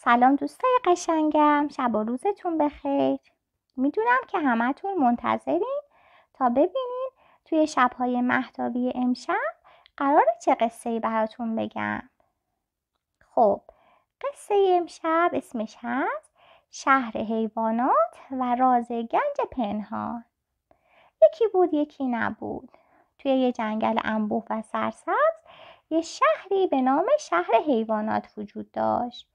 سلام دوستای قشنگم، شب و روزتون بخیر. میدونم که همتون منتظرین تا ببینین توی شبهای مهتابی امشب قراره چه قصه‌ای براتون بگم. خب قصه امشب اسمش هست شهر حیوانات و راز گنج پنهان. یکی بود یکی نبود. توی یه جنگل انبوه و سرسبز یه شهری به نام شهر حیوانات وجود داشت.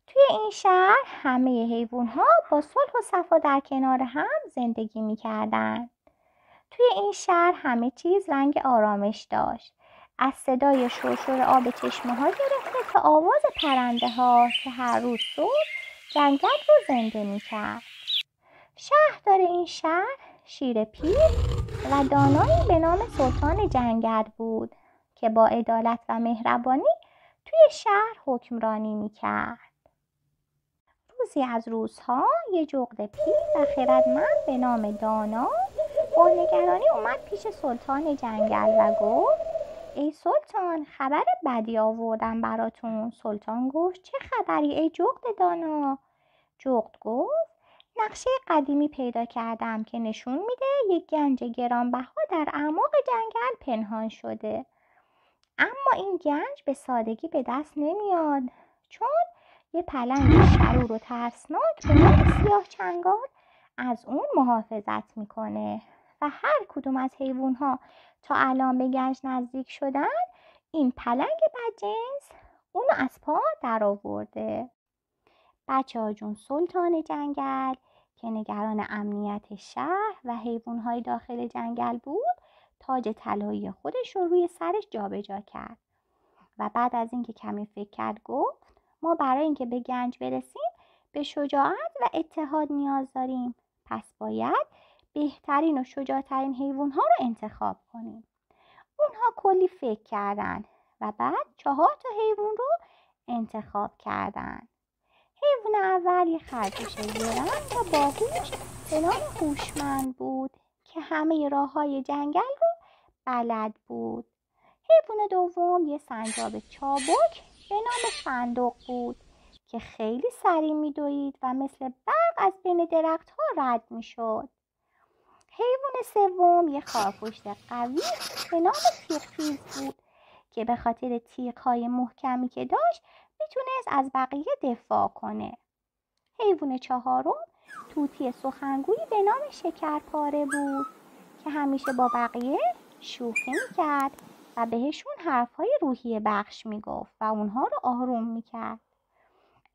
توی این شهر همه حیوان‌ها با صلح و صفا در کنار هم زندگی می‌کردند. توی این شهر همه چیز رنگ آرامش داشت. از صدای شرشر آب چشمه‌ها گرفته تا آواز پرنده‌ها که هر روز صبح جنگل رو زنده می‌کرد. شهردار این شهر شیر پیر و دانایی به نام سلطان جنگل بود که با عدالت و مهربانی توی شهر حکمرانی می‌کرد. روزی از روزها یه جغد پیر و خردمند به نام دانا با نگرانی اومد پیش سلطان جنگل و گفت ای سلطان، خبر بدی آوردم براتون. سلطان گفت چه خبری ای جغد دانا؟ جغد گفت نقشه قدیمی پیدا کردم که نشون میده یک گنج گرانبها در اعماق جنگل پنهان شده. اما این گنج به سادگی به دست نمیاد، چون یه پلنگ شرور و ترسناک به نام سیاه چنگال از اون محافظت میکنه و هر کدوم از حیوانها تا الان به گنج نزدیک شدن این پلنگ بدجنس اونو از پا در آورده. بچه ها جون، سلطان جنگل که نگران امنیت شهر و حیوانهای داخل جنگل بود تاج طلایی خودش رو روی سرش جابجا کرد و بعد از اینکه کمی فکر کرد گفت ما برای اینکه به گنج برسیم به شجاعت و اتحاد نیاز داریم، پس باید بهترین و شجاعترین حیوانها رو انتخاب کنیم. اونها کلی فکر کردن و بعد 4 حیوان رو انتخاب کردن. حیوان اول یه خرگوش زرنگ و باهوش به نام هوشمند بود که همه راه‌های جنگل رو بلد بود. حیوان دوم یه سنجاب چابک به نام صندوق بود که خیلی سریع می‌دوید و مثل برق از بین درخت‌ها رد می‌شد. حیوان سوم یه خارپشت قوی به نام تیغ‌تیز بود که به خاطر تیغ‌های محکمی که داشت میتونست از بقیه دفاع کنه. حیوان چهارم طوطی سخنگویی به نام شکرپاره بود که همیشه با بقیه شوخی میکرد و بهشون حرفهای روحیه بخش میگفت و اونها رو آروم میکرد.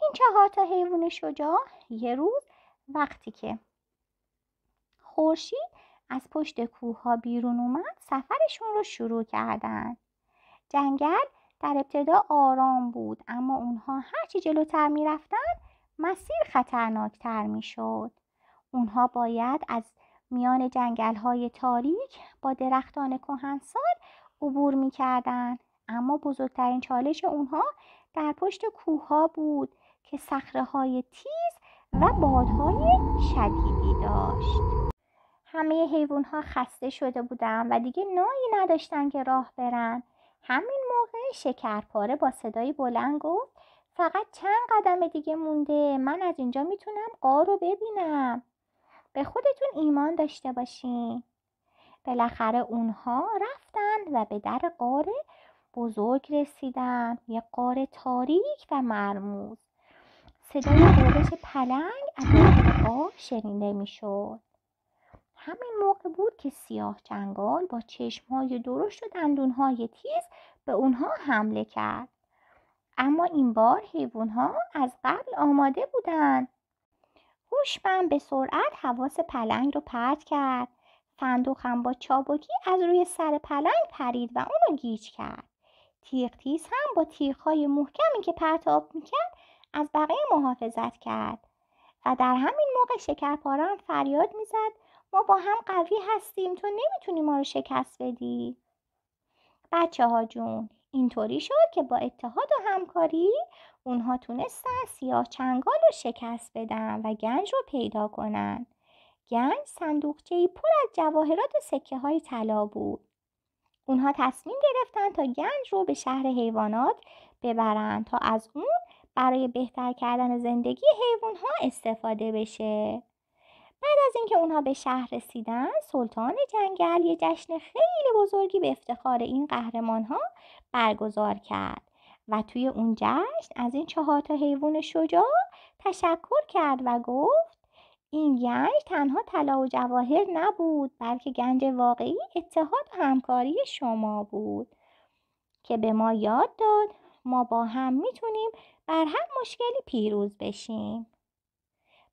این 4 حیوان شجاع یه روز وقتی که خورشید از پشت کوه‌ها بیرون اومد سفرشون رو شروع کردن. جنگل در ابتدا آرام بود، اما اونها هرچی جلوتر میرفتن مسیر خطرناکتر میشد. اونها باید از میان جنگل‌های تاریک با درختان کهنسال عبور می‌کردند، اما بزرگترین چالش اونها در پشت کوه‌ها بود که صخره‌های تیز و بادهای شدیدی داشت. همه حیوان‌ها خسته شده بودند و دیگه نایی نداشتن که راه برن. همین موقع شکرپاره با صدای بلند گفت فقط چند قدم دیگه مونده، من از اینجا میتونم غار رو ببینم. به خودتون ایمان داشته باشین. بالاخره اونها رفتن و به در غار بزرگ رسیدن، یه غار تاریک و مرموز. صدای غرش پلنگ از داخل غار شنیده میشد. همین موقع بود که سیاه چنگال با چشمهای درشت و دندونهای تیز به اونها حمله کرد. اما این بار حیوانها از قبل آماده بودند. هوشمند به سرعت حواس پلنگ رو پرت کرد. صندوق هم با چابکی از روی سر پلنگ پرید و اونو گیج کرد. تیغ‌تیز هم با تیغ‌های محکمی که پرتاب میکرد از بقیه محافظت کرد. و در همین موقع شکرپاره هم فریاد میزد ما با هم قوی هستیم، تو نمیتونی ما رو شکست بدی. بچه ها جون، اینطوری شد که با اتحاد و همکاری اونها تونستن سیاه چنگال رو شکست بدن و گنج رو پیدا کنن. گنج صندوقچه‌ای پر از جواهرات و سکه های طلا بود. اونها تصمیم گرفتن تا گنج رو به شهر حیوانات ببرن تا از اون برای بهتر کردن زندگی حیوان‌ها استفاده بشه. بعد از اینکه اونها به شهر رسیدن، سلطان جنگل یه جشن خیلی بزرگی به افتخار این قهرمان‌ها برگزار کرد و توی اون جشن از این 4 تا حیوان شجاع تشکر کرد و گفت این گنج تنها طلا و جواهر نبود، بلکه گنج واقعی اتحاد و همکاری شما بود که به ما یاد داد ما با هم میتونیم بر هر مشکلی پیروز بشیم.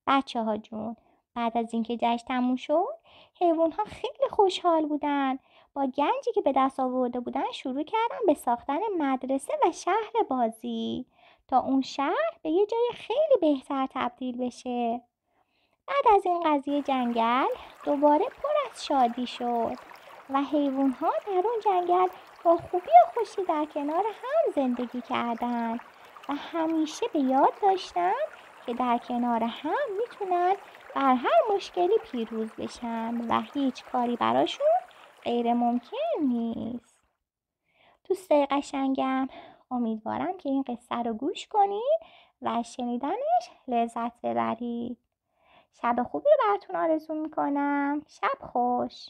بچه‌ها جون، بعد از اینکه جشن تموم شد، حیوان‌ها خیلی خوشحال بودن. با گنجی که به دست آورده بودن شروع کردن به ساختن مدرسه و شهر بازی تا اون شهر به یه جای خیلی بهتر تبدیل بشه. بعد از این قضیه جنگل دوباره پر از شادی شد و حیوان‌ها در اون جنگل با خوبی و خوشی در کنار هم زندگی کردند و همیشه به یاد داشتن که در کنار هم میتونن بر هر مشکلی پیروز بشن و هیچ کاری براشون غیر ممکن نیست. دوستای قشنگم، امیدوارم که این قصه رو گوش کنید و از شنیدنش لذت ببرید. شب خوبی رو براتون آرزو میکنم. شب خوش.